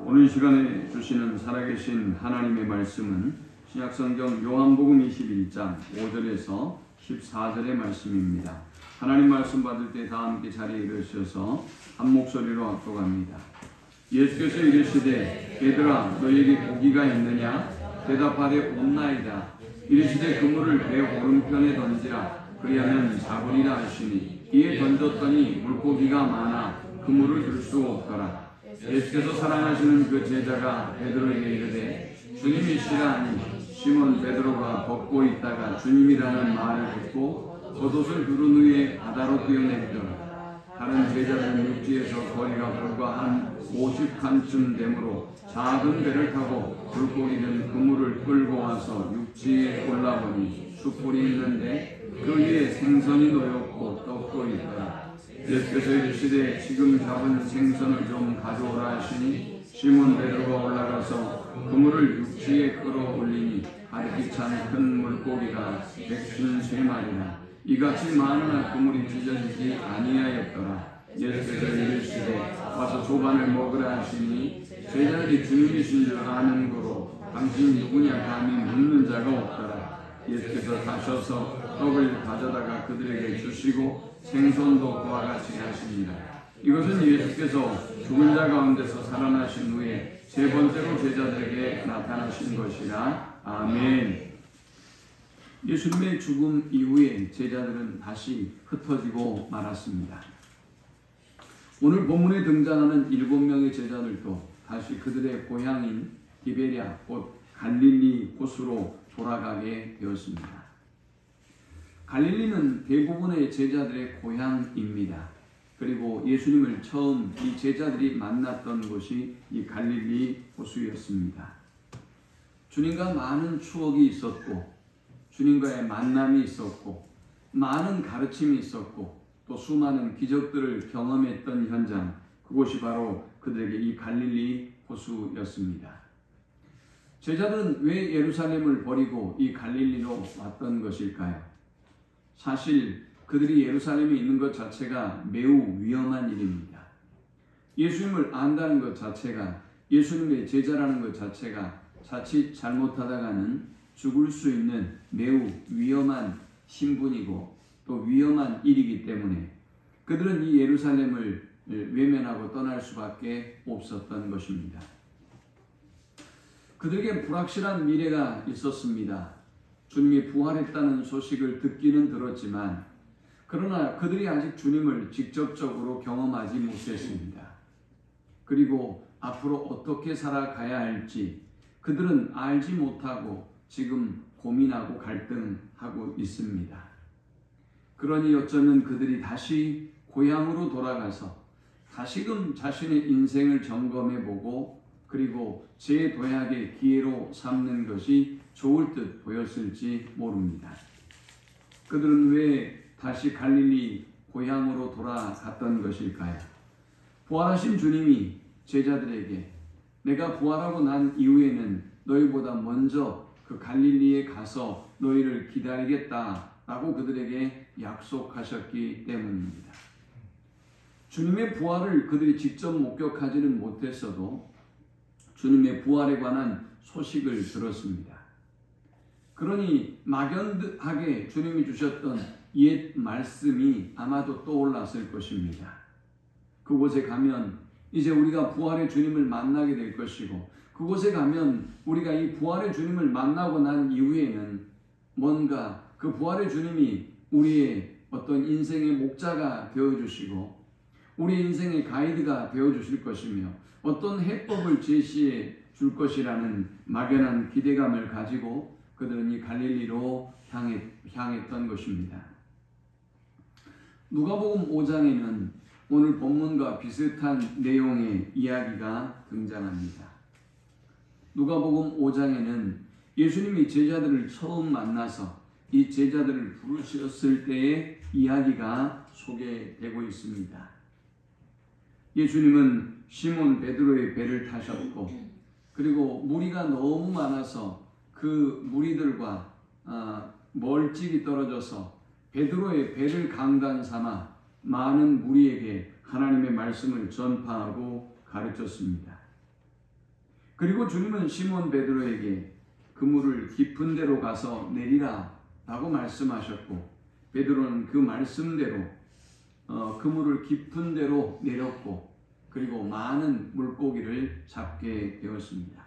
오늘 시간에 주시는 살아계신 하나님의 말씀은 신약성경 요한복음 21장 5절에서 14절의 말씀입니다. 하나님 말씀 받을 때 다 함께 자리에 일으셔서 한 목소리로 압독합니다. 예수께서 이르시되 얘들아 너희에게 고기가 있느냐? 대답하되 없나이다. 이르시되 그물을 배 오른편에 던지라. 그리하면 잡으리라 하시니 이에 던졌더니 물고기가 많아 그물을 들 수 없더라. 예수께서 사랑하시는 그 제자가 베드로에게 이르되 주님이시라 하니 시몬 베드로가 걷고 있다가 주님이라는 말을 듣고 겉옷을 두른 후에 바다로 뛰어내리더라. 다른 제자들은 육지에서 거리가 불과 한 50칸쯤 되므로 작은 배를 타고 물고기 든 그물을 끌고 와서 육지에 올라보니 숯불이 있는데 그 위에 생선이 놓였고 떡도 있더라. 예수께서 이르시되 지금 잡은 생선을 좀 가져오라 하시니 시몬 베드로가 올라가서 그물을 육지에 끌어올리니 가득히 찬 큰 물고기가 153마리나 이같이 많으나 그물이 찢어지지 아니하였더라. 예수께서 이르시되 와서 조반을 먹으라 하시니 제자들이 주님이신 줄 아는 거로 당신이 누구냐 감히 묻는 자가 없더라. 예수께서 가셔서 떡을 가져다가 그들에게 주시고 생선도 그와 같이 하십니다. 이것은 예수께서 죽은 자 가운데서 살아나신 후에 세 번째로 제자들에게 나타나신 것이라. 아멘. 예수님의 죽음 이후에 제자들은 다시 흩어지고 말았습니다. 오늘 본문에 등장하는 7명의 제자들도 다시 그들의 고향인 디베랴 곧 갈릴리 곳으로 돌아가게 되었습니다. 갈릴리는 대부분의 제자들의 고향입니다. 그리고 예수님을 처음 이 제자들이 만났던 곳이 이 갈릴리 호수였습니다. 주님과 많은 추억이 있었고 주님과의 만남이 있었고 많은 가르침이 있었고 또 수많은 기적들을 경험했던 현장, 그곳이 바로 그들에게 이 갈릴리 호수였습니다. 제자들은 왜 예루살렘을 버리고 이 갈릴리로 왔던 것일까요? 사실 그들이 예루살렘에 있는 것 자체가 매우 위험한 일입니다. 예수님을 안다는 것 자체가, 예수님의 제자라는 것 자체가 자칫 잘못하다가는 죽을 수 있는 매우 위험한 신분이고 또 위험한 일이기 때문에 그들은 이 예루살렘을 외면하고 떠날 수밖에 없었던 것입니다. 그들에게 불확실한 미래가 있었습니다. 주님이 부활했다는 소식을 듣기는 들었지만 그러나 그들이 아직 주님을 직접적으로 경험하지 못했습니다. 그리고 앞으로 어떻게 살아가야 할지 그들은 알지 못하고 지금 고민하고 갈등하고 있습니다. 그러니 어쩌면 그들이 다시 고향으로 돌아가서 다시금 자신의 인생을 점검해보고 그리고 재도약의 기회로 삼는 것이 좋을 듯 보였을지 모릅니다. 그들은 왜 다시 갈릴리 고향으로 돌아갔던 것일까요? 부활하신 주님이 제자들에게 내가 부활하고 난 이후에는 너희보다 먼저 그 갈릴리에 가서 너희를 기다리겠다라고 그들에게 약속하셨기 때문입니다. 주님의 부활을 그들이 직접 목격하지는 못했어도 주님의 부활에 관한 소식을 들었습니다. 그러니 막연하게 주님이 주셨던 옛 말씀이 아마도 떠올랐을 것입니다. 그곳에 가면 이제 우리가 부활의 주님을 만나게 될 것이고 그곳에 가면 우리가 이 부활의 주님을 만나고 난 이후에는 뭔가 그 부활의 주님이 우리의 어떤 인생의 목자가 되어주시고 우리 인생의 가이드가 되어주실 것이며 어떤 해법을 제시해 줄 것이라는 막연한 기대감을 가지고 그들은 이 갈릴리로 향했던 것입니다. 누가복음 5장에는 오늘 본문과 비슷한 내용의 이야기가 등장합니다. 누가복음 5장에는 예수님이 제자들을 처음 만나서 이 제자들을 부르셨을 때의 이야기가 소개되고 있습니다. 예수님은 시몬 베드로의 배를 타셨고 그리고 무리가 너무 많아서 그 무리들과 멀찍이 떨어져서 베드로의 배를 강단 삼아 많은 무리에게 하나님의 말씀을 전파하고 가르쳤습니다. 그리고 주님은 시몬 베드로에게 그물을 깊은 데로 가서 내리라 라고 말씀하셨고, 베드로는 그 말씀대로 그물을 깊은 데로 내렸고, 그리고 많은 물고기를 잡게 되었습니다.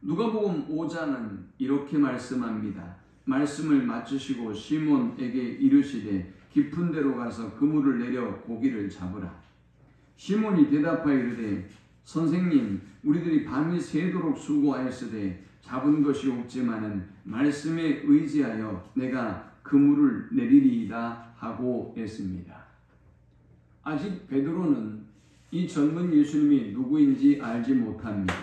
누가복음 5장은 이렇게 말씀합니다. 말씀을 마치시고 시몬에게 이르시되 깊은 데로 가서 그물을 내려 고기를 잡으라. 시몬이 대답하여 이르되 선생님, 우리들이 밤이 새도록 수고하였으되 잡은 것이 없지만은 말씀에 의지하여 내가 그물을 내리리이다 하고 했습니다. 아직 베드로는 이 젊은 예수님이 누구인지 알지 못합니다.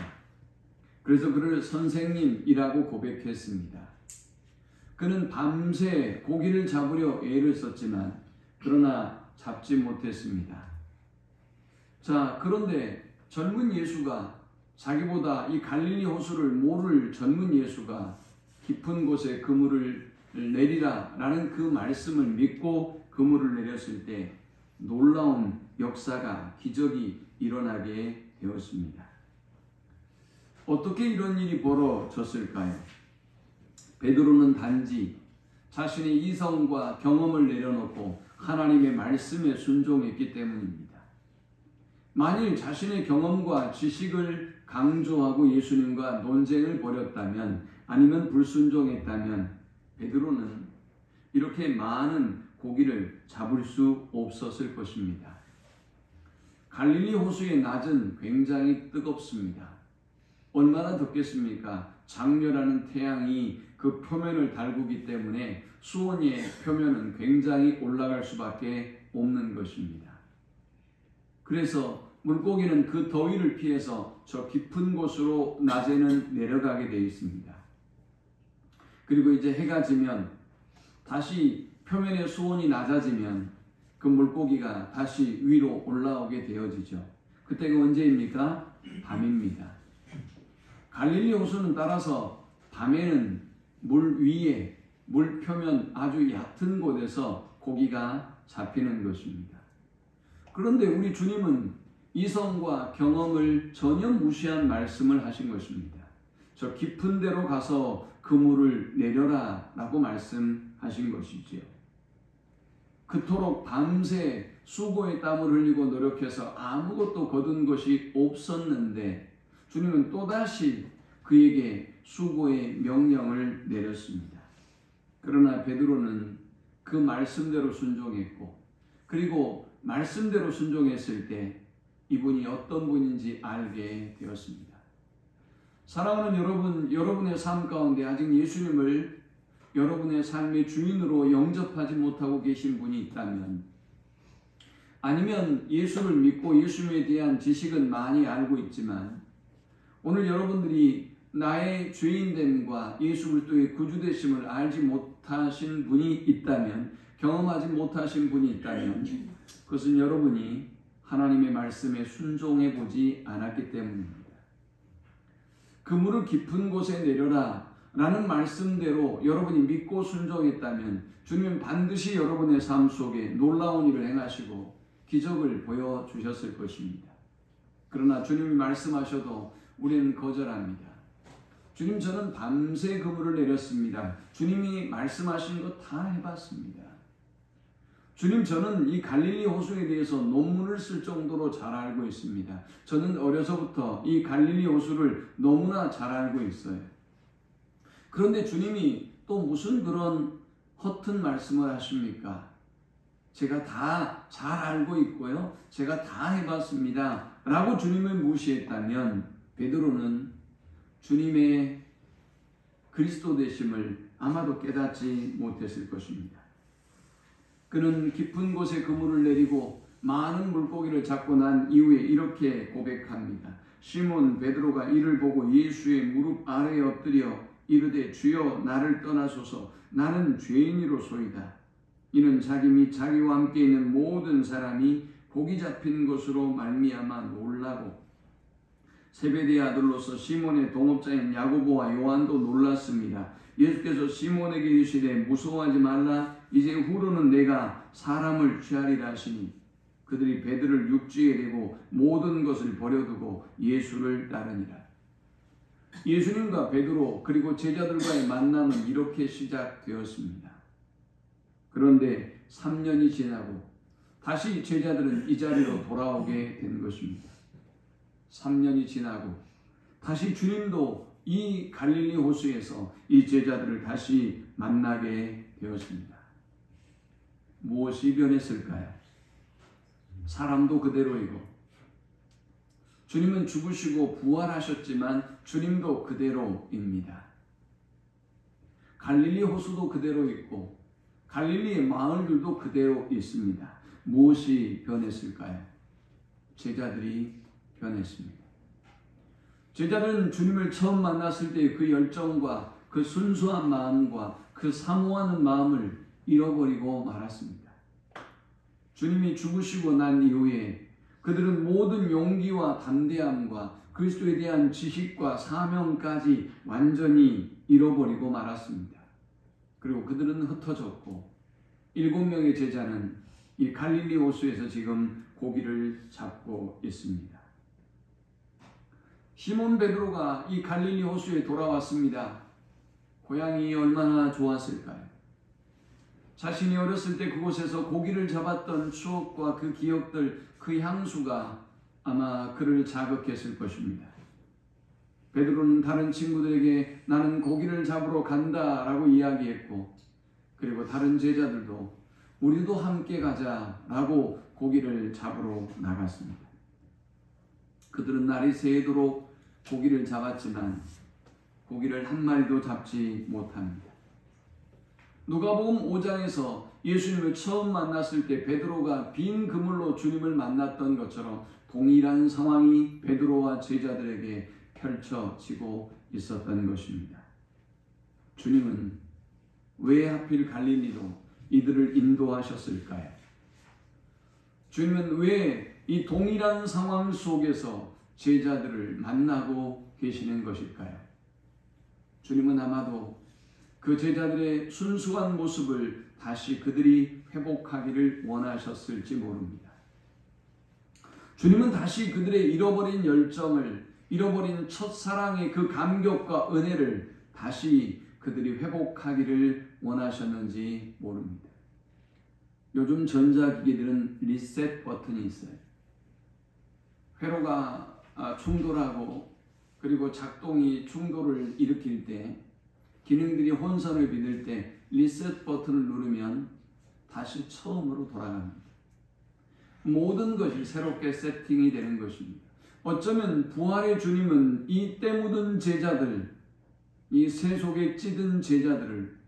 그래서 그를 선생님이라고 고백했습니다. 그는 밤새 고기를 잡으려 애를 썼지만 그러나 잡지 못했습니다. 자, 그런데 젊은 예수가, 자기보다 이 갈릴리 호수를 모를 젊은 예수가 깊은 곳에 그물을 내리라 라는 그 말씀을 믿고 그물을 내렸을 때 놀라운 역사가, 기적이 일어나게 되었습니다. 어떻게 이런 일이 벌어졌을까요? 베드로는 단지 자신의 이성과 경험을 내려놓고 하나님의 말씀에 순종했기 때문입니다. 만일 자신의 경험과 지식을 강조하고 예수님과 논쟁을 벌였다면, 아니면 불순종했다면 베드로는 이렇게 많은 고기를 잡을 수 없었을 것입니다. 갈릴리 호수의 낮은 굉장히 뜨겁습니다. 얼마나 덥겠습니까? 장렬하는 태양이 그 표면을 달구기 때문에 수온의 표면은 굉장히 올라갈 수밖에 없는 것입니다. 그래서 물고기는 그 더위를 피해서 저 깊은 곳으로 낮에는 내려가게 되어 있습니다. 그리고 이제 해가 지면, 다시 표면의 수온이 낮아지면 그 물고기가 다시 위로 올라오게 되어지죠. 그때가 언제입니까? 밤입니다. 갈릴리 호수는 따라서 밤에는 물 위에, 물 표면 아주 얕은 곳에서 고기가 잡히는 것입니다. 그런데 우리 주님은 이성과 경험을 전혀 무시한 말씀을 하신 것입니다. 저 깊은 데로 가서 그물을 내려라 라고 말씀하신 것이지요. 그토록 밤새 수고의 땀을 흘리고 노력해서 아무것도 거둔 것이 없었는데 주님은 또다시 그에게 수고의 명령을 내렸습니다. 그러나 베드로는 그 말씀대로 순종했고, 그리고 말씀대로 순종했을 때 이분이 어떤 분인지 알게 되었습니다. 사랑하는 여러분, 여러분의 삶 가운데 아직 예수님을 여러분의 삶의 주인으로 영접하지 못하고 계신 분이 있다면, 아니면 예수를 믿고 예수님에 대한 지식은 많이 알고 있지만 오늘 여러분들이 나의 죄인됨과 예수 그리스도의 구주되심을 알지 못하신 분이 있다면, 경험하지 못하신 분이 있다면 그것은 여러분이 하나님의 말씀에 순종해 보지 않았기 때문입니다. 그물을 깊은 곳에 내려라 라는 말씀대로 여러분이 믿고 순종했다면 주님은 반드시 여러분의 삶 속에 놀라운 일을 행하시고 기적을 보여주셨을 것입니다. 그러나 주님이 말씀하셔도 우리는 거절합니다. 주님, 저는 밤새 그물을 내렸습니다. 주님이 말씀하신 거 다 해봤습니다. 주님, 저는 이 갈릴리 호수에 대해서 논문을 쓸 정도로 잘 알고 있습니다. 저는 어려서부터 이 갈릴리 호수를 너무나 잘 알고 있어요. 그런데 주님이 또 무슨 그런 허튼 말씀을 하십니까? 제가 다 잘 알고 있고요, 제가 다 해봤습니다 라고 주님을 무시했다면 베드로는 주님의 그리스도 되심을 아마도 깨닫지 못했을 것입니다. 그는 깊은 곳에 그물을 내리고 많은 물고기를 잡고 난 이후에 이렇게 고백합니다. 시몬 베드로가 이를 보고 예수의 무릎 아래에 엎드려 이르되 주여 나를 떠나소서, 나는 죄인이로소이다. 이는 자기 및 자기와 함께 있는 모든 사람이 고기 잡힌 것으로 말미암아 놀라고 세베대의 아들로서 시몬의 동업자인 야고보와 요한도 놀랐습니다. 예수께서 시몬에게 이르시되 무서워하지 말라, 이제 후로는 내가 사람을 취하리라 하시니 그들이 베드로를 육지에 대고 모든 것을 버려두고 예수를 따르니라. 예수님과 베드로 그리고 제자들과의 만남은 이렇게 시작되었습니다. 그런데 3년이 지나고 다시 제자들은 이 자리로 돌아오게 된 것입니다. 3년이 지나고 다시 주님도 이 갈릴리 호수에서 이 제자들을 다시 만나게 되었습니다. 무엇이 변했을까요? 사람도 그대로이고 주님은 죽으시고 부활하셨지만 주님도 그대로입니다. 갈릴리 호수도 그대로 있고 갈릴리의 마을들도 그대로 있습니다. 무엇이 변했을까요? 제자들이 변했습니다. 제자들은 주님을 처음 만났을 때 그 열정과 그 순수한 마음과 그 사모하는 마음을 잃어버리고 말았습니다. 주님이 죽으시고 난 이후에 그들은 모든 용기와 담대함과 그리스도에 대한 지식과 사명까지 완전히 잃어버리고 말았습니다. 그리고 그들은 흩어졌고 7명의 제자는 이 갈릴리 호수에서 지금 고기를 잡고 있습니다. 시몬 베드로가 이 갈릴리 호수에 돌아왔습니다. 고향이 얼마나 좋았을까요? 자신이 어렸을 때 그곳에서 고기를 잡았던 추억과 그 기억들, 그 향수가 아마 그를 자극했을 것입니다. 베드로는 다른 친구들에게 나는 고기를 잡으러 간다라고 이야기했고, 그리고 다른 제자들도 우리도 함께 가자라고 고기를 잡으러 나갔습니다. 그들은 날이 새도록 고기를 잡았지만 고기를 한 마리도 잡지 못합니다. 누가복음 5장에서 예수님을 처음 만났을 때 베드로가 빈 그물로 주님을 만났던 것처럼 동일한 상황이 베드로와 제자들에게 펼쳐지고 있었던 것입니다. 주님은 왜 하필 갈릴리로 이들을 인도하셨을까요? 주님은 왜 이 동일한 상황 속에서 제자들을 만나고 계시는 것일까요? 주님은 아마도 그 제자들의 순수한 모습을 다시 그들이 회복하기를 원하셨을지 모릅니다. 주님은 다시 그들의 잃어버린 열정을, 잃어버린 첫사랑의 그 감격과 은혜를 다시 그들이 회복하기를 원하셨는지 모릅니다. 요즘 전자기기들은 리셋 버튼이 있어요. 회로가 충돌하고 그리고 작동이 충돌을 일으킬 때 기능들이 혼선을 빚을 때 리셋 버튼을 누르면 다시 처음으로 돌아갑니다. 모든 것이 새롭게 세팅이 되는 것입니다. 어쩌면 부활의 주님은 이 때 묻은 제자들, 이 새 속에 찌든 제자들을,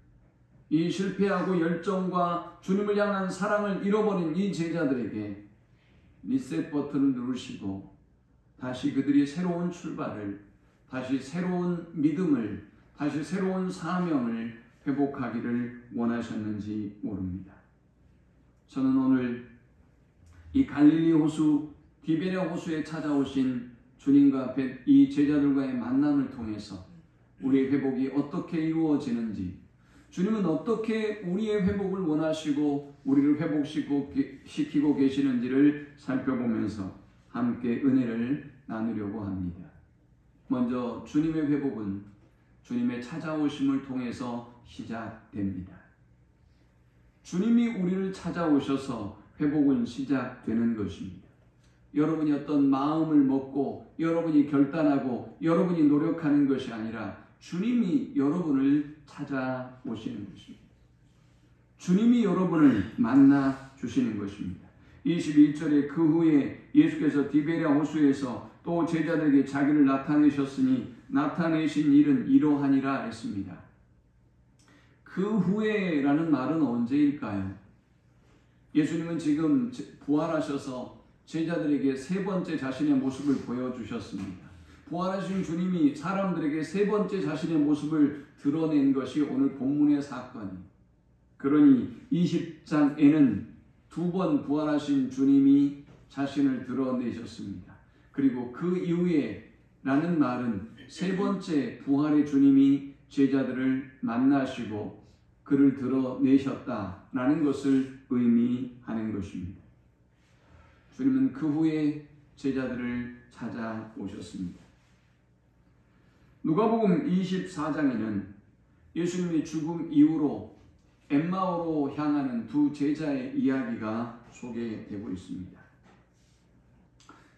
이 실패하고 열정과 주님을 향한 사랑을 잃어버린 이 제자들에게 리셋 버튼을 누르시고 다시 그들이 새로운 출발을, 다시 새로운 믿음을, 다시 새로운 사명을 회복하기를 원하셨는지 모릅니다. 저는 오늘 이 갈릴리 호수, 디베랴 호수에 찾아오신 주님과 이 제자들과의 만남을 통해서 우리의 회복이 어떻게 이루어지는지, 주님은 어떻게 우리의 회복을 원하시고 우리를 회복시키고 계시는지를 살펴보면서 함께 은혜를 나누려고 합니다. 먼저 주님의 회복은 주님의 찾아오심을 통해서 시작됩니다. 주님이 우리를 찾아오셔서 회복은 시작되는 것입니다. 여러분이 어떤 마음을 먹고 여러분이 결단하고 여러분이 노력하는 것이 아니라 주님이 여러분을 찾아오시는 것입니다. 주님이 여러분을 만나 주시는 것입니다. 21절에 그 후에 예수께서 디베랴 호수에서 또 제자들에게 자기를 나타내셨으니 나타내신 일은 이러하니라 했습니다. 그 후에라는 말은 언제일까요? 예수님은 지금 부활하셔서 제자들에게 세 번째 자신의 모습을 보여주셨습니다. 부활하신 주님이 사람들에게 세 번째 자신의 모습을 드러낸 것이 오늘 본문의 사건입니다. 그러니 20장에는 두 번 부활하신 주님이 자신을 드러내셨습니다. 그리고 그 이후에 라는 말은 세 번째 부활의 주님이 제자들을 만나시고 그를 드러내셨다라는 것을 의미하는 것입니다. 주님은 그 후에 제자들을 찾아오셨습니다. 누가복음 24장에는 예수님의 죽음 이후로 엠마오로 향하는 두 제자의 이야기가 소개되고 있습니다.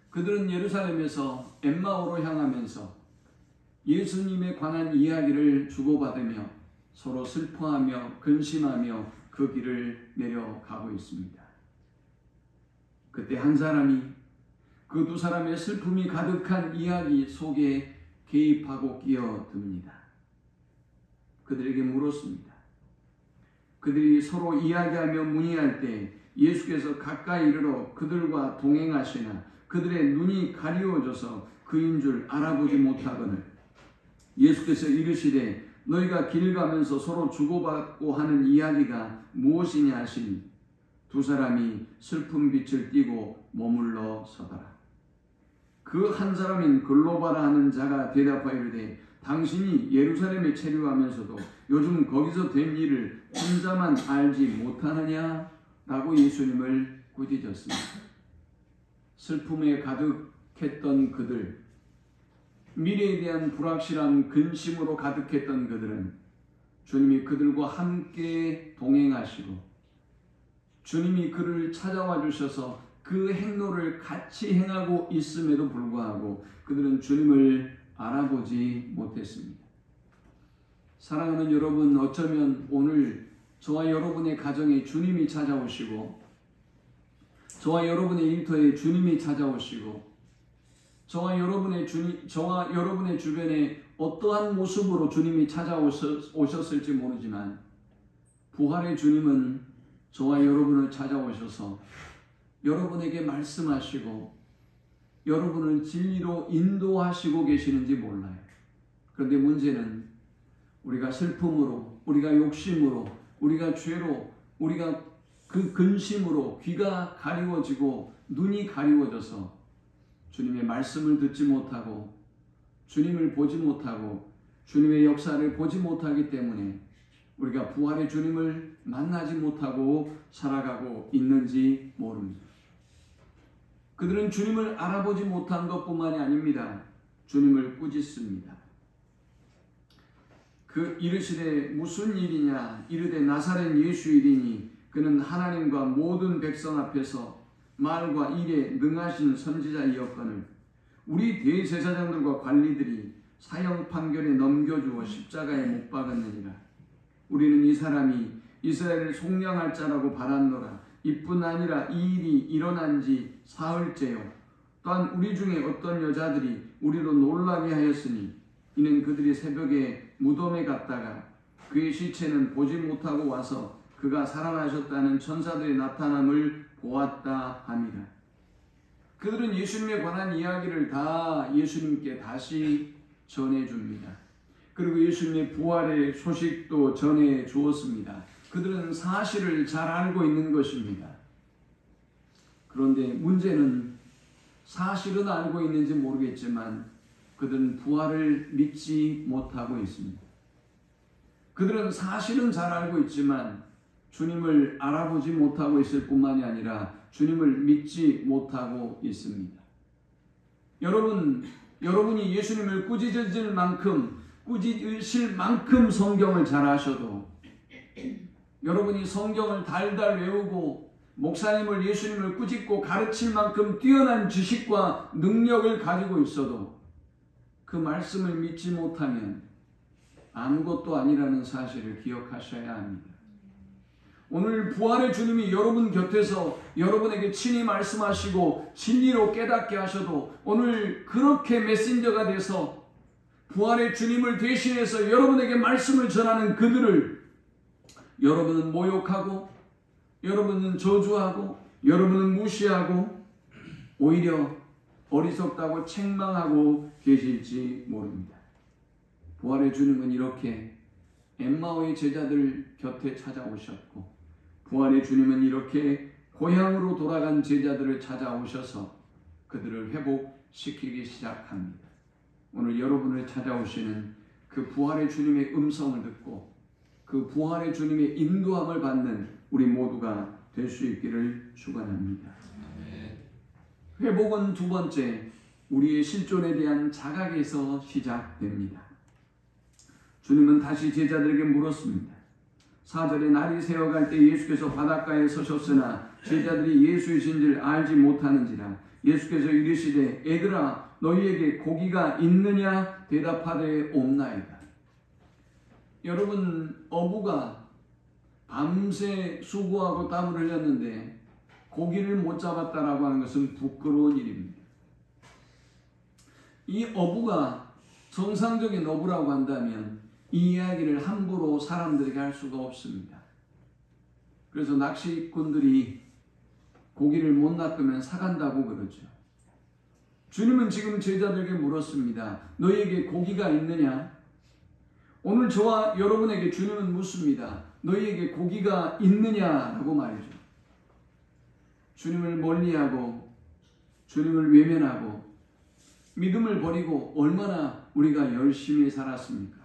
그들은 예루살렘에서 엠마오로 향하면서 예수님에 관한 이야기를 주고받으며 서로 슬퍼하며 근심하며 그 길을 내려가고 있습니다. 그때 한 사람이 그 두 사람의 슬픔이 가득한 이야기 속에 개입하고 끼어듭니다. 그들에게 물었습니다. 그들이 서로 이야기하며 문의할 때 예수께서 가까이 이르러 그들과 동행하시나 그들의 눈이 가리워져서 그인 줄 알아보지 못하거늘 예수께서 이르시되 너희가 길 가면서 서로 주고받고 하는 이야기가 무엇이냐 하시니 두 사람이 슬픈 빛을 띠고 머물러 서더라. 그 한 사람인 글로바라 하는 자가 대답하이르되 당신이 예루살렘에 체류하면서도 요즘 거기서 된 일을 혼자만 알지 못하느냐? 라고 예수님을 꾸짖었습니다. 슬픔에 가득했던 그들, 미래에 대한 불확실한 근심으로 가득했던 그들은 주님이 그들과 함께 동행하시고 주님이 그를 찾아와 주셔서 그 행로를 같이 행하고 있음에도 불구하고 그들은 주님을 알아보지 못했습니다. 사랑하는 여러분, 어쩌면 오늘 저와 여러분의 가정에 주님이 찾아오시고 저와 여러분의 일터에 주님이 찾아오시고 저와 여러분의 주변에 어떠한 모습으로 주님이 찾아오셨을지 모르지만 부활의 주님은 저와 여러분을 찾아오셔서 여러분에게 말씀하시고 여러분을 진리로 인도하시고 계시는지 몰라요. 그런데 문제는 우리가 슬픔으로, 우리가 욕심으로, 우리가 죄로, 우리가 그 근심으로 귀가 가리워지고 눈이 가리워져서 주님의 말씀을 듣지 못하고 주님을 보지 못하고 주님의 역사를 보지 못하기 때문에 우리가 부활의 주님을 만나지 못하고 살아가고 있는지 모릅니다. 그들은 주님을 알아보지 못한 것뿐만이 아닙니다. 주님을 꾸짖습니다. 그 이르시되 무슨 일이냐? 이르되 나사렛 예수이리니 그는 하나님과 모든 백성 앞에서 말과 일에 능하신 선지자이었거늘 우리 대제사장들과 관리들이 사형 판결에 넘겨주어 십자가에 못 박았느니라. 우리는 이 사람이 이스라엘을 속량할 자라고 바랐노라. 이뿐 아니라 이 일이 일어난 지 사흘째요. 또한 우리 중에 어떤 여자들이 우리로 놀라게 하였으니 이는 그들이 새벽에 무덤에 갔다가 그의 시체는 보지 못하고 와서 그가 살아나셨다는 천사들의 나타남을 보았다 함이라. 그들은 예수님에 관한 이야기를 다 예수님께 다시 전해줍니다. 그리고 예수님의 부활의 소식도 전해 주었습니다. 그들은 사실을 잘 알고 있는 것입니다. 그런데 문제는 사실은 알고 있는지 모르겠지만 그들은 부활을 믿지 못하고 있습니다. 그들은 사실은 잘 알고 있지만 주님을 알아보지 못하고 있을 뿐만이 아니라 주님을 믿지 못하고 있습니다. 여러분이 예수님을 꾸짖으실 만큼 성경을 잘 아셔도 여러분이 성경을 달달 외우고 목사님을 예수님을 꾸짖고 가르칠 만큼 뛰어난 지식과 능력을 가지고 있어도 그 말씀을 믿지 못하면 아무것도 아니라는 사실을 기억하셔야 합니다. 오늘 부활의 주님이 여러분 곁에서 여러분에게 친히 말씀하시고 진리로 깨닫게 하셔도 오늘 그렇게 메신저가 돼서 부활의 주님을 대신해서 여러분에게 말씀을 전하는 그들을 여러분은 모욕하고 여러분은 저주하고 여러분은 무시하고 오히려 어리석다고 책망하고 계실지 모릅니다. 부활의 주님은 이렇게 엠마오의 제자들 곁에 찾아오셨고 부활의 주님은 이렇게 고향으로 돌아간 제자들을 찾아오셔서 그들을 회복시키기 시작합니다. 오늘 여러분을 찾아오시는 그 부활의 주님의 음성을 듣고 그 부활의 주님의 인도함을 받는 우리 모두가 될 수 있기를 축원합니다. 회복은 두 번째, 우리의 실존에 대한 자각에서 시작됩니다. 주님은 다시 제자들에게 물었습니다. 4절에 날이 새어갈 때 예수께서 바닷가에 서셨으나 제자들이 예수이신 줄 알지 못하는지라. 예수께서 이르시되 애들아 너희에게 고기가 있느냐 대답하되 없나이다. 여러분, 어부가 밤새 수고하고 땀을 흘렸는데 고기를 못 잡았다라고 하는 것은 부끄러운 일입니다. 이 어부가 정상적인 어부라고 한다면 이 이야기를 함부로 사람들에게 할 수가 없습니다. 그래서 낚시꾼들이 고기를 못 낚으면 사간다고 그러죠. 주님은 지금 제자들에게 물었습니다. 너희에게 고기가 있느냐? 오늘 저와 여러분에게 주님은 묻습니다. 너희에게 고기가 있느냐라고 말이죠. 주님을 멀리하고 주님을 외면하고 믿음을 버리고 얼마나 우리가 열심히 살았습니까?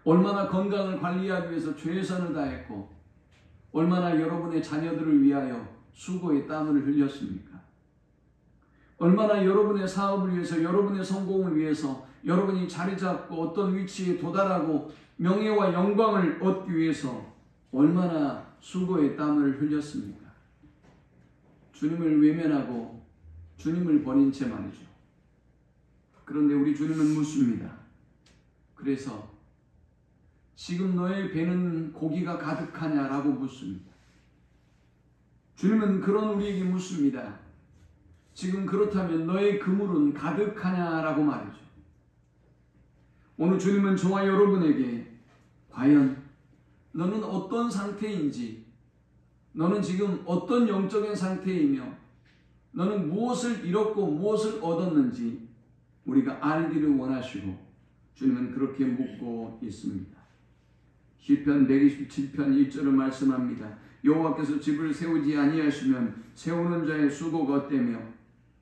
얼마나 건강을 관리하기 위해서 최선을 다했고 얼마나 여러분의 자녀들을 위하여 수고의 땀을 흘렸습니까? 얼마나 여러분의 사업을 위해서, 여러분의 성공을 위해서, 여러분이 자리 잡고 어떤 위치에 도달하고 명예와 영광을 얻기 위해서 얼마나 수고의 땀을 흘렸습니까? 주님을 외면하고 주님을 버린 채 말이죠. 그런데 우리 주님은 묻습니다. 그래서 지금 너의 배는 고기가 가득하냐라고 묻습니다. 주님은 그런 우리에게 묻습니다. 지금 그렇다면 너의 그물은 가득하냐라고 말이죠. 오늘 주님은 저와 여러분에게 과연 너는 어떤 상태인지, 너는 지금 어떤 영적인 상태이며 너는 무엇을 잃었고 무엇을 얻었는지 우리가 알기를 원하시고 주님은 그렇게 묻고 있습니다. 시편 127편 1절을 말씀합니다. 여호와께서 집을 세우지 아니하시면 세우는 자의 수고가 헛되며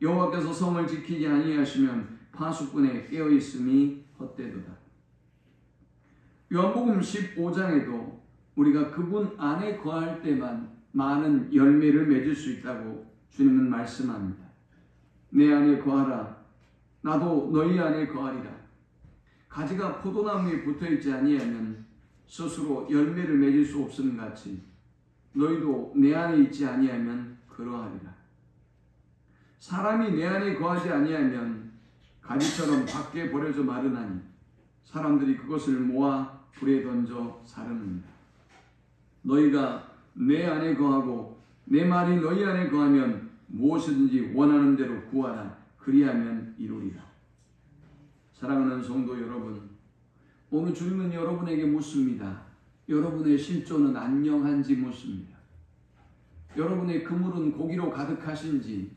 여호와께서 성을 지키지 아니하시면 파수꾼의 깨어있음이 헛되도다. 요한복음 15장에도 우리가 그분 안에 거할 때만 많은 열매를 맺을 수 있다고 주님은 말씀합니다. 내 안에 거하라. 나도 너희 안에 거하리라. 가지가 포도나무에 붙어있지 아니하면 스스로 열매를 맺을 수 없음 같이 너희도 내 안에 있지 아니하면 그러하리라. 사람이 내 안에 거하지 아니하면 가지처럼 밖에 버려져 마르나니 사람들이 그것을 모아 불에 던져 사르느니라. 너희가 내 안에 거하고 내 말이 너희 안에 거하면 무엇이든지 원하는 대로 구하라. 그리하면 이루리라. 사랑하는 성도 여러분, 오늘 주님은 여러분에게 묻습니다. 여러분의 실존은 안녕한지 묻습니다. 여러분의 그물은 고기로 가득하신지,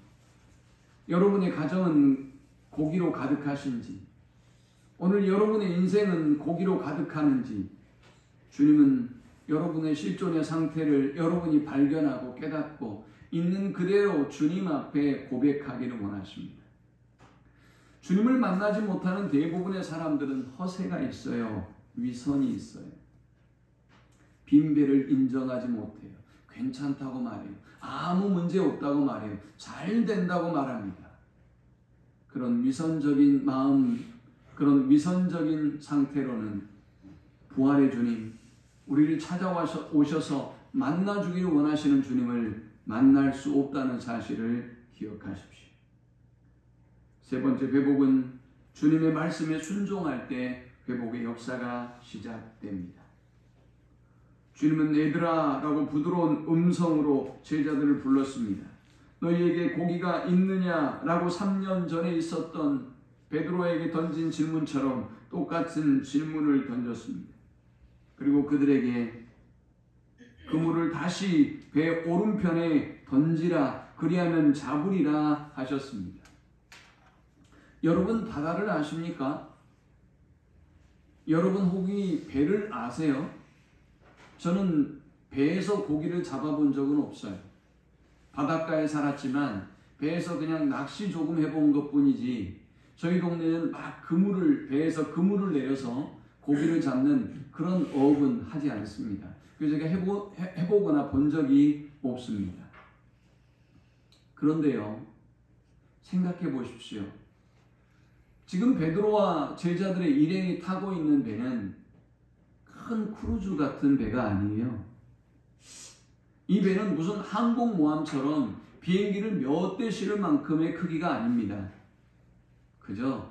여러분의 가정은 고기로 가득하신지, 오늘 여러분의 인생은 고기로 가득하는지 주님은 여러분의 실존의 상태를 여러분이 발견하고 깨닫고 있는 그대로 주님 앞에 고백하기를 원하십니다. 주님을 만나지 못하는 대부분의 사람들은 허세가 있어요. 위선이 있어요. 빈배를 인정하지 못해요. 괜찮다고 말해요. 아무 문제 없다고 말해요. 잘 된다고 말합니다. 그런 위선적인 마음, 그런 위선적인 상태로는 부활의 주님, 우리를 찾아오셔서 만나주기를 원하시는 주님을 만날 수 없다는 사실을 기억하십시오. 세 번째 회복은 주님의 말씀에 순종할 때 회복의 역사가 시작됩니다. 주님은 얘들아 라고 부드러운 음성으로 제자들을 불렀습니다. 너희에게 고기가 있느냐 라고 3년 전에 있었던 베드로에게 던진 질문처럼 똑같은 질문을 던졌습니다. 그리고 그들에게 그물을 다시 배 오른편에 던지라. 그리하면 잡으리라 하셨습니다. 여러분 바다를 아십니까? 여러분 혹시 배를 아세요? 저는 배에서 고기를 잡아본 적은 없어요. 바닷가에 살았지만 배에서 그냥 낚시 조금 해본 것 뿐이지 저희 동네는 막 배에서 그물을 내려서 고기를 잡는 그런 어업은 하지 않습니다. 그래서 제가 해보거나 본 적이 없습니다. 그런데요, 생각해 보십시오. 지금 베드로와 제자들의 일행이 타고 있는 배는 큰 크루즈 같은 배가 아니에요. 이 배는 무슨 항공모함처럼 비행기를 몇 대 실을 만큼의 크기가 아닙니다. 그저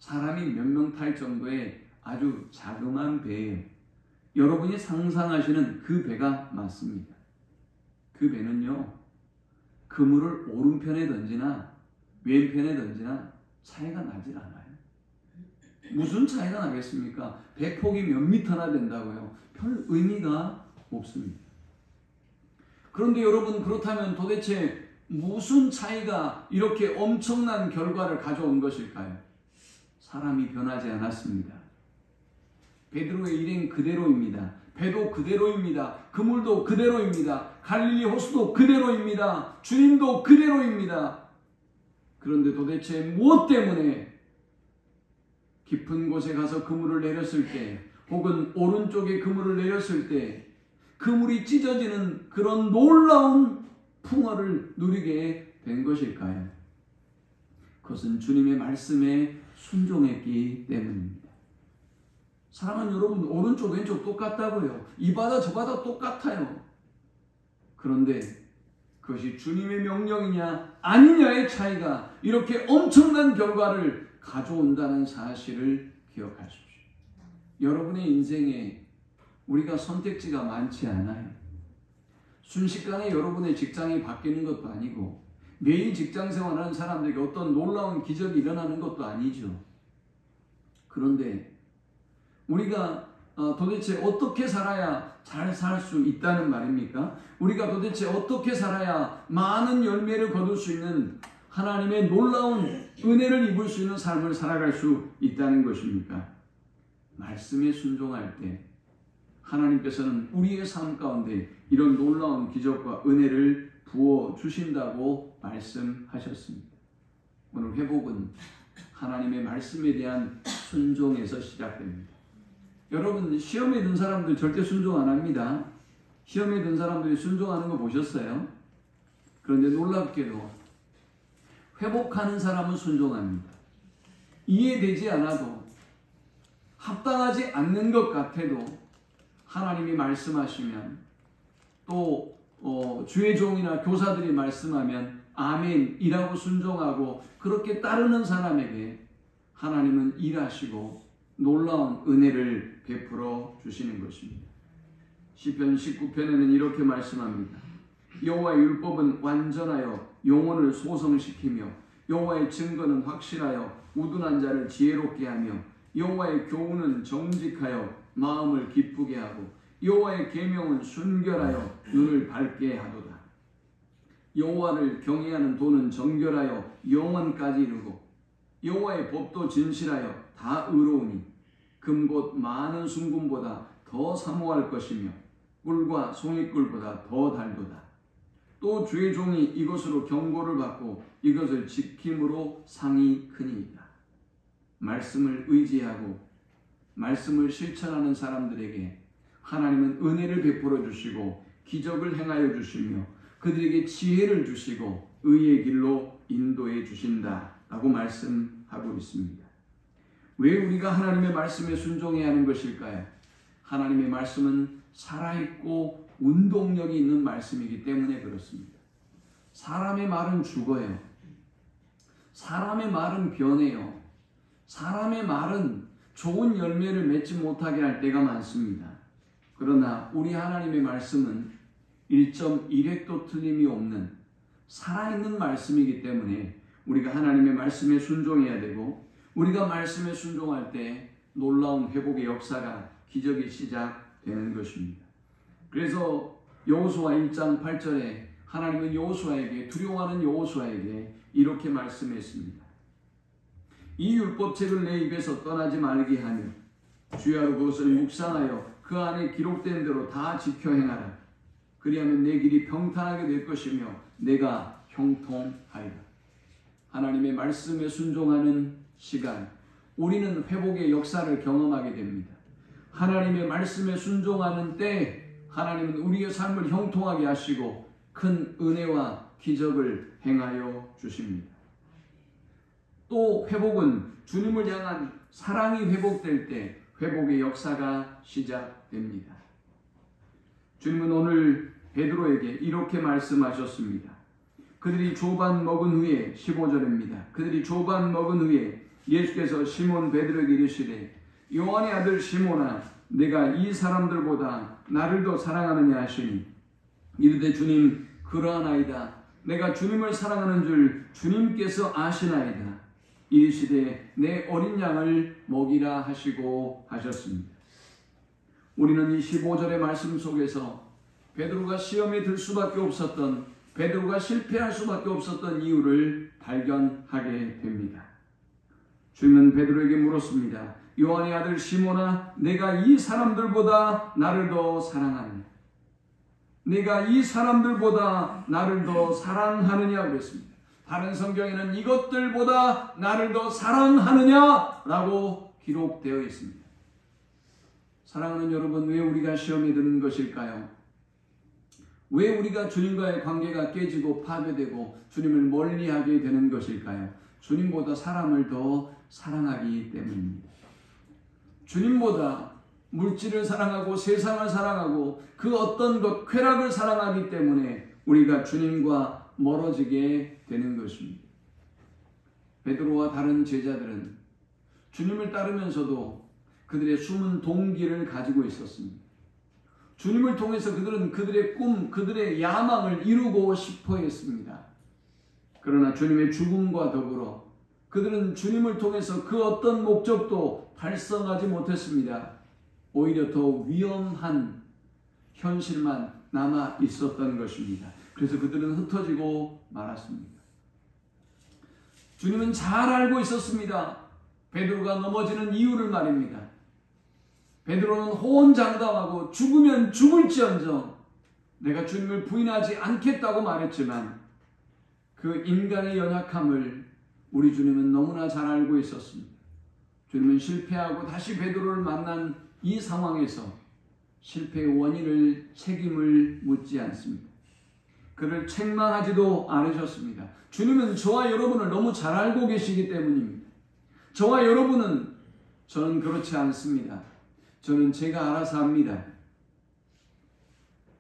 사람이 몇 명 탈 정도의 아주 자그마한 배예요. 여러분이 상상하시는 그 배가 맞습니다. 그 배는요, 그물을 오른편에 던지나 왼편에 던지나 차이가 나질 않아요. 무슨 차이가 나겠습니까? 배폭이 몇 미터나 된다고요? 별 의미가 없습니다. 그런데 여러분, 그렇다면 도대체 무슨 차이가 이렇게 엄청난 결과를 가져온 것일까요? 사람이 변하지 않았습니다. 베드로의 일행 그대로입니다. 배도 그대로입니다. 그물도 그대로입니다. 갈릴리 호수도 그대로입니다. 주님도 그대로입니다. 그런데 도대체 무엇 때문에 깊은 곳에 가서 그물을 내렸을 때, 혹은 오른쪽에 그물을 내렸을 때 그물이 찢어지는 그런 놀라운 풍어를 누리게 된 것일까요? 그것은 주님의 말씀에 순종했기 때문입니다. 사랑하는 여러분, 오른쪽 왼쪽 똑같다고요. 이 바다 저 바다 똑같아요. 그런데 그것이 주님의 명령이냐 아니냐의 차이가 이렇게 엄청난 결과를 가져온다는 사실을 기억하십시오. 여러분의 인생에 우리가 선택지가 많지 않아요. 순식간에 여러분의 직장이 바뀌는 것도 아니고 매일 직장 생활하는 사람들에게 어떤 놀라운 기적이 일어나는 것도 아니죠. 그런데 우리가 도대체 어떻게 살아야 잘 살 수 있다는 말입니까? 우리가 도대체 어떻게 살아야 많은 열매를 거둘 수 있는 하나님의 놀라운 은혜를 입을 수 있는 삶을 살아갈 수 있다는 것입니까? 말씀에 순종할 때 하나님께서는 우리의 삶 가운데 이런 놀라운 기적과 은혜를 부어주신다고 말씀하셨습니다. 오늘 회복은 하나님의 말씀에 대한 순종에서 시작됩니다. 여러분, 시험에 든 사람들 절대 순종 안 합니다. 시험에 든 사람들이 순종하는 거 보셨어요? 그런데 놀랍게도 회복하는 사람은 순종합니다. 이해되지 않아도, 합당하지 않는 것 같아도 하나님이 말씀하시면, 또 주의 종이나 교사들이 말씀하면 아멘이라고 순종하고 그렇게 따르는 사람에게 하나님은 일하시고 놀라운 은혜를 베풀어 주시는 것입니다. 시편 19편에는 이렇게 말씀합니다. 여호와의 율법은 완전하여 영혼을 소성시키며 여호와의 증거는 확실하여 우둔한 자를 지혜롭게 하며 여호와의 교훈은 정직하여 마음을 기쁘게 하고 여호와의 계명은 순결하여 눈을 밝게 하도다. 여호와를 경외하는 도는 정결하여 영원까지 이르고 여호와의 법도 진실하여 다 의로우니 금곧 많은 순금보다 더 사모할 것이며 꿀과 송이꿀보다 더 달도다. 또 주의 종이 이것으로 경고를 받고 이것을 지킴으로 상이 크니이다. 말씀을 의지하고 말씀을 실천하는 사람들에게 하나님은 은혜를 베풀어 주시고 기적을 행하여 주시며 그들에게 지혜를 주시고 의의 길로 인도해 주신다라고 말씀하고 있습니다. 왜 우리가 하나님의 말씀에 순종해야 하는 것일까요? 하나님의 말씀은 살아있고 운동력이 있는 말씀이기 때문에 그렇습니다. 사람의 말은 죽어요. 사람의 말은 변해요. 사람의 말은 좋은 열매를 맺지 못하게 할 때가 많습니다. 그러나 우리 하나님의 말씀은 1.1획도 틀림이 없는 살아있는 말씀이기 때문에 우리가 하나님의 말씀에 순종해야 되고, 우리가 말씀에 순종할 때 놀라운 회복의 역사가, 기적이 시작되는 것입니다. 그래서 여호수아 1장 8절에 하나님은 여호수아에게, 두려워하는 여호수아에게 이렇게 말씀했습니다. 이 율법책을 내 입에서 떠나지 말게 하며 주야로 그것을 묵상하여 그 안에 기록된 대로 다 지켜 행하라. 그리하면 내 길이 평탄하게 될 것이며 내가 형통하리라. 하나님의 말씀에 순종하는 시간, 우리는 회복의 역사를 경험하게 됩니다. 하나님의 말씀에 순종하는 때 하나님은 우리의 삶을 형통하게 하시고 큰 은혜와 기적을 행하여 주십니다. 또 회복은 주님을 향한 사랑이 회복될 때 회복의 역사가 시작됩니다. 주님은 오늘 베드로에게 이렇게 말씀하셨습니다. 그들이 조반 먹은 후에 15절입니다. 그들이 조반 먹은 후에 예수께서 시몬 베드로에게 이르시되 요한의 아들 시몬아 내가 이 사람들보다 나를 더 사랑하느냐 하시니 이르되 주님 그러하나이다. 내가 주님을 사랑하는 줄 주님께서 아시나이다. 이르시되 내 어린 양을 먹이라 하시고 하셨습니다. 우리는 이 15절의 말씀 속에서 베드로가 시험에 들 수밖에 없었던, 베드로가 실패할 수밖에 없었던 이유를 발견하게 됩니다. 주님은 베드로에게 물었습니다. 요한의 아들 시몬아 내가 이 사람들보다 나를 더 사랑하느냐? 내가 이 사람들보다 나를 더 사랑하느냐 그랬습니다. 다른 성경에는 이것들보다 나를 더 사랑하느냐 라고 기록되어 있습니다. 사랑하는 여러분, 왜 우리가 시험에 드는 것일까요? 왜 우리가 주님과의 관계가 깨지고 파괴되고 주님을 멀리하게 되는 것일까요? 주님보다 사람을 더 사랑하기 때문입니다. 주님보다 물질을 사랑하고 세상을 사랑하고 그 어떤 것, 쾌락을 사랑하기 때문에 우리가 주님과 멀어지게 되는 것입니다. 베드로와 다른 제자들은 주님을 따르면서도 그들의 숨은 동기를 가지고 있었습니다. 주님을 통해서 그들은 그들의 꿈, 그들의 야망을 이루고 싶어 했습니다. 그러나 주님의 죽음과 더불어 그들은 주님을 통해서 그 어떤 목적도 달성하지 못했습니다. 오히려 더 위험한 현실만 남아 있었던 것입니다. 그래서 그들은 흩어지고 말았습니다. 주님은 잘 알고 있었습니다. 베드로가 넘어지는 이유를 말입니다. 베드로는 호언장담하고 죽으면 죽을지언정 내가 주님을 부인하지 않겠다고 말했지만 그 인간의 연약함을 우리 주님은 너무나 잘 알고 있었습니다. 주님은 실패하고 다시 베드로를 만난 이 상황에서 실패의 원인을 책임을 묻지 않습니다. 그를 책망하지도 않으셨습니다. 주님은 저와 여러분을 너무 잘 알고 계시기 때문입니다. 저와 여러분은 저는 그렇지 않습니다. 저는 제가 알아서 합니다.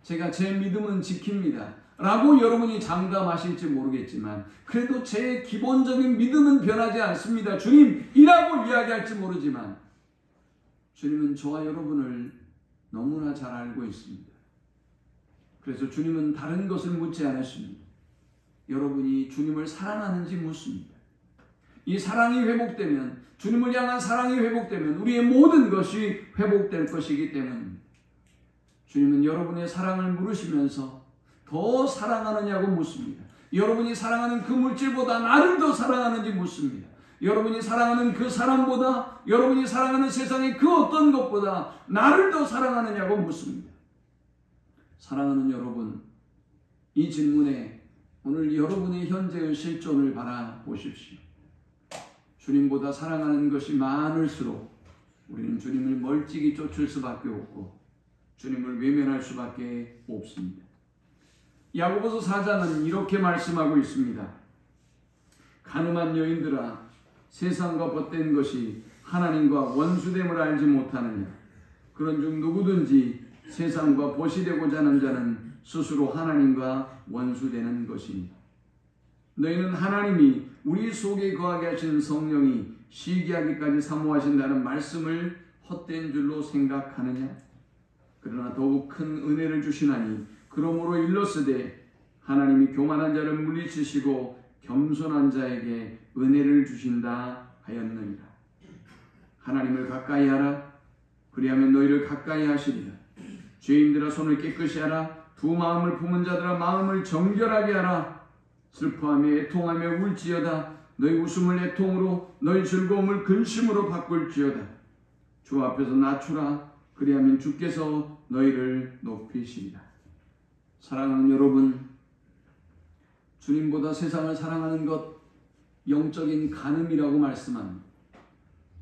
제가 제 믿음은 지킵니다. 라고 여러분이 장담하실지 모르겠지만 그래도 제 기본적인 믿음은 변하지 않습니다. 주님이라고 이야기할지 모르지만 주님은 저와 여러분을 너무나 잘 알고 있습니다. 그래서 주님은 다른 것을 묻지 않으십니다. 여러분이 주님을 사랑하는지 묻습니다. 이 사랑이 회복되면, 주님을 향한 사랑이 회복되면 우리의 모든 것이 회복될 것이기 때문입니다. 주님은 여러분의 사랑을 물으시면서 더 사랑하느냐고 묻습니다. 여러분이 사랑하는 그 물질보다 나를 더 사랑하는지 묻습니다. 여러분이 사랑하는 그 사람보다, 여러분이 사랑하는 세상의 그 어떤 것보다 나를 더 사랑하느냐고 묻습니다. 사랑하는 여러분, 이 질문에 오늘 여러분의 현재의 실존을 바라보십시오. 주님보다 사랑하는 것이 많을수록 우리는 주님을 멀찍이 쫓을 수밖에 없고 주님을 외면할 수밖에 없습니다. 야고보서 4장은 이렇게 말씀하고 있습니다. 가늠한 여인들아, 세상과 벗된 것이 하나님과 원수됨을 알지 못하느냐? 그런즉 누구든지 세상과 벗이 되고자 하는 자는 스스로 하나님과 원수되는 것이니 너희는 하나님이 우리 속에 거하게 하신 성령이 시기하기까지 사모하신다는 말씀을 헛된 줄로 생각하느냐? 그러나 더욱 큰 은혜를 주시나니 그러므로 일렀으되 하나님이 교만한 자를 물리치시고 겸손한 자에게 은혜를 주신다 하였느니라. 하나님을 가까이 하라. 그리하면 너희를 가까이 하시리라. 죄인들아 손을 깨끗이 하라. 두 마음을 품은 자들아 마음을 정결하게 하라. 슬퍼하며 애통하며 울지어다. 너희 웃음을 애통으로 너희 즐거움을 근심으로 바꿀지어다. 주 앞에서 낮추라. 그리하면 주께서 너희를 높이시리라. 사랑하는 여러분, 주님보다 세상을 사랑하는 것 영적인 간음이라고 말씀합니다.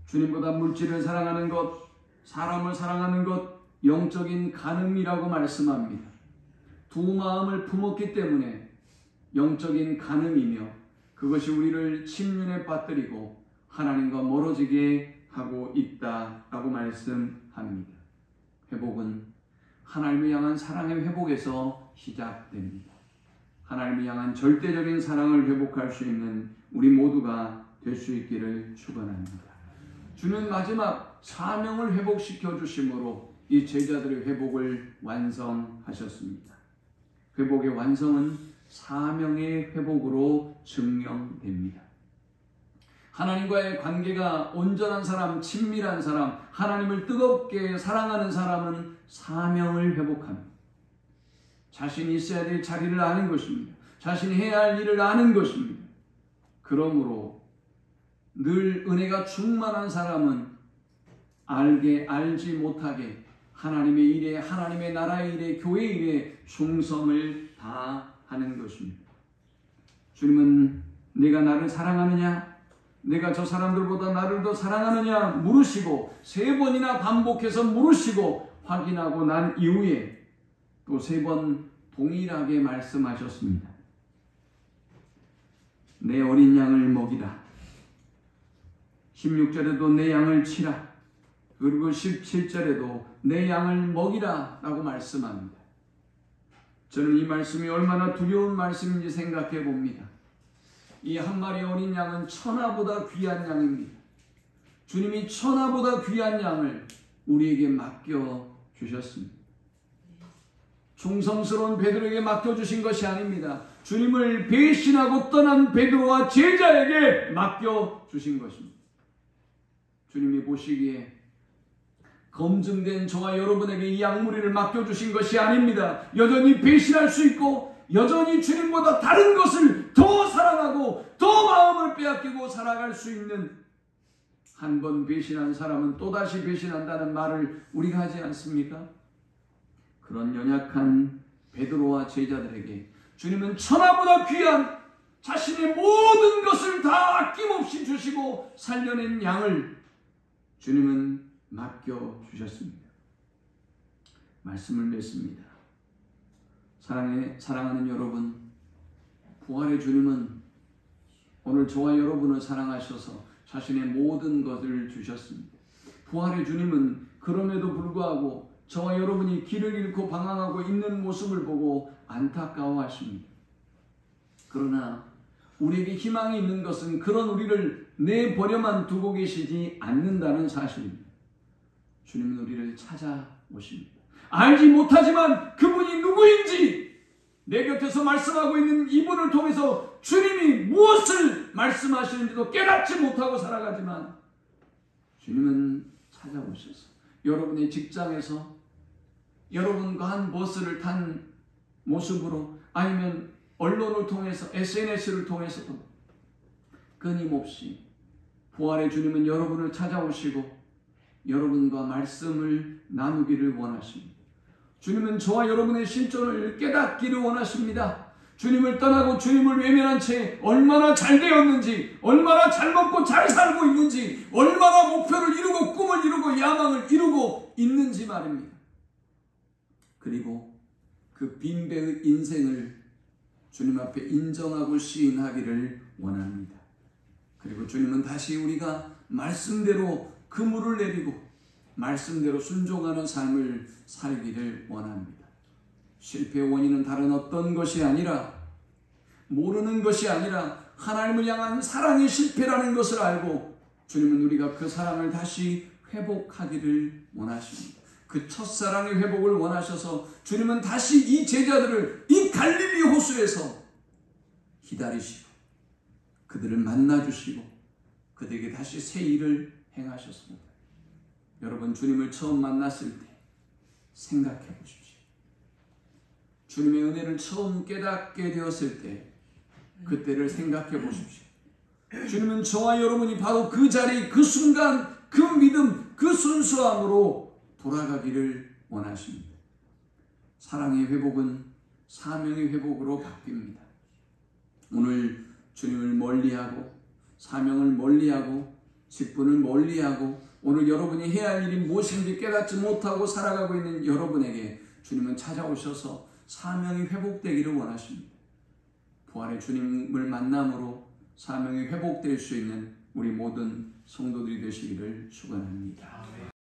주님보다 물질을 사랑하는 것, 사람을 사랑하는 것 영적인 간음이라고 말씀합니다. 두 마음을 품었기 때문에 영적인 간음이며 그것이 우리를 침륜에 빠뜨리고 하나님과 멀어지게 하고 있다라고 말씀합니다. 회복은 하나님을 향한 사랑의 회복에서 시작됩니다. 하나님을 향한 절대적인 사랑을 회복할 수 있는 우리 모두가 될 수 있기를 축원합니다. 주는 마지막 사명을 회복시켜 주심으로 이 제자들의 회복을 완성하셨습니다. 회복의 완성은 사명의 회복으로 증명됩니다. 하나님과의 관계가 온전한 사람, 친밀한 사람, 하나님을 뜨겁게 사랑하는 사람은 사명을 회복합니다. 자신이 있어야 될 자리를 아는 것입니다. 자신이 해야 할 일을 아는 것입니다. 그러므로 늘 은혜가 충만한 사람은 알지 못하게 하나님의 일에, 하나님의 나라의 일에, 교회 일에 충성을 다하는 것입니다. 주님은 내가 나를 사랑하느냐? 내가 저 사람들보다 나를 더 사랑하느냐? 물으시고 3번이나 반복해서 물으시고 확인하고 난 이후에 또 3번 동일하게 말씀하셨습니다. 내 어린 양을 먹이라. 16절에도 내 양을 치라. 그리고 17절에도 내 양을 먹이라 라고 말씀합니다. 저는 이 말씀이 얼마나 두려운 말씀인지 생각해 봅니다. 이 한 마리 어린 양은 천하보다 귀한 양입니다. 주님이 천하보다 귀한 양을 우리에게 맡겨주셨습니다. 충성스러운 베드로에게 맡겨주신 것이 아닙니다. 주님을 배신하고 떠난 베드로와 제자에게 맡겨주신 것입니다. 주님이 보시기에 검증된 저와 여러분에게 이 양무리를 맡겨주신 것이 아닙니다. 여전히 배신할 수 있고 여전히 주님보다 다른 것을 더 사랑하고 더 마음을 빼앗기고 살아갈 수 있는, 한 번 배신한 사람은 또다시 배신한다는 말을 우리가 하지 않습니까? 그런 연약한 베드로와 제자들에게 주님은 천하보다 귀한 자신의 모든 것을 다 아낌없이 주시고 살려낸 양을 주님은 맡겨주셨습니다. 말씀을 맺습니다. 사랑하는 여러분, 부활의 주님은 오늘 저와 여러분을 사랑하셔서 자신의 모든 것을 주셨습니다. 부활의 주님은 그럼에도 불구하고 저와 여러분이 길을 잃고 방황하고 있는 모습을 보고 안타까워하십니다. 그러나 우리에게 희망이 있는 것은 그런 우리를 내버려만 두고 계시지 않는다는 사실입니다. 주님은 우리를 찾아오십니다. 알지 못하지만 그분이 누구인지 내 곁에서 말씀하고 있는 이분을 통해서 주님이 무엇을 말씀하시는지도 깨닫지 못하고 살아가지만 주님은 찾아오셔서 여러분의 직장에서 여러분과 한 버스를 탄 모습으로, 아니면 언론을 통해서, SNS를 통해서도 끊임없이 부활의 주님은 여러분을 찾아오시고 여러분과 말씀을 나누기를 원하십니다. 주님은 저와 여러분의 실존을 깨닫기를 원하십니다. 주님을 떠나고 주님을 외면한 채 얼마나 잘 되었는지, 얼마나 잘 먹고 잘 살고 있는지, 얼마나 목표를 이루고 꿈을 이루고 야망을 이루고 있는지 말입니다. 그리고 그 빈배의 인생을 주님 앞에 인정하고 시인하기를 원합니다. 그리고 주님은 다시 우리가 말씀대로 그물을 내리고 말씀대로 순종하는 삶을 살기를 원합니다. 실패의 원인은 다른 어떤 것이 아니라, 모르는 것이 아니라 하나님을 향한 사랑의 실패라는 것을 알고 주님은 우리가 그 사랑을 다시 회복하기를 원하십니다. 그 첫사랑의 회복을 원하셔서 주님은 다시 이 제자들을 이 갈릴리 호수에서 기다리시고 그들을 만나주시고 그들에게 다시 새 일을 행하셨습니다. 여러분, 주님을 처음 만났을 때 생각해 보십시오. 주님의 은혜를 처음 깨닫게 되었을 때 그때를 생각해 보십시오. 주님은 저와 여러분이 바로 그 자리, 그 순간, 그 믿음, 그 순수함으로 돌아가기를 원하십니다. 사랑의 회복은 사명의 회복으로 바뀝니다. 오늘 주님을 멀리하고 사명을 멀리하고 직분을 멀리하고 오늘 여러분이 해야 할 일이 무엇인지 깨닫지 못하고 살아가고 있는 여러분에게 주님은 찾아오셔서 사명이 회복되기를 원하십니다. 부활의 주님을 만남으로 사명이 회복될 수 있는 우리 모든 성도들이 되시기를 축원합니다.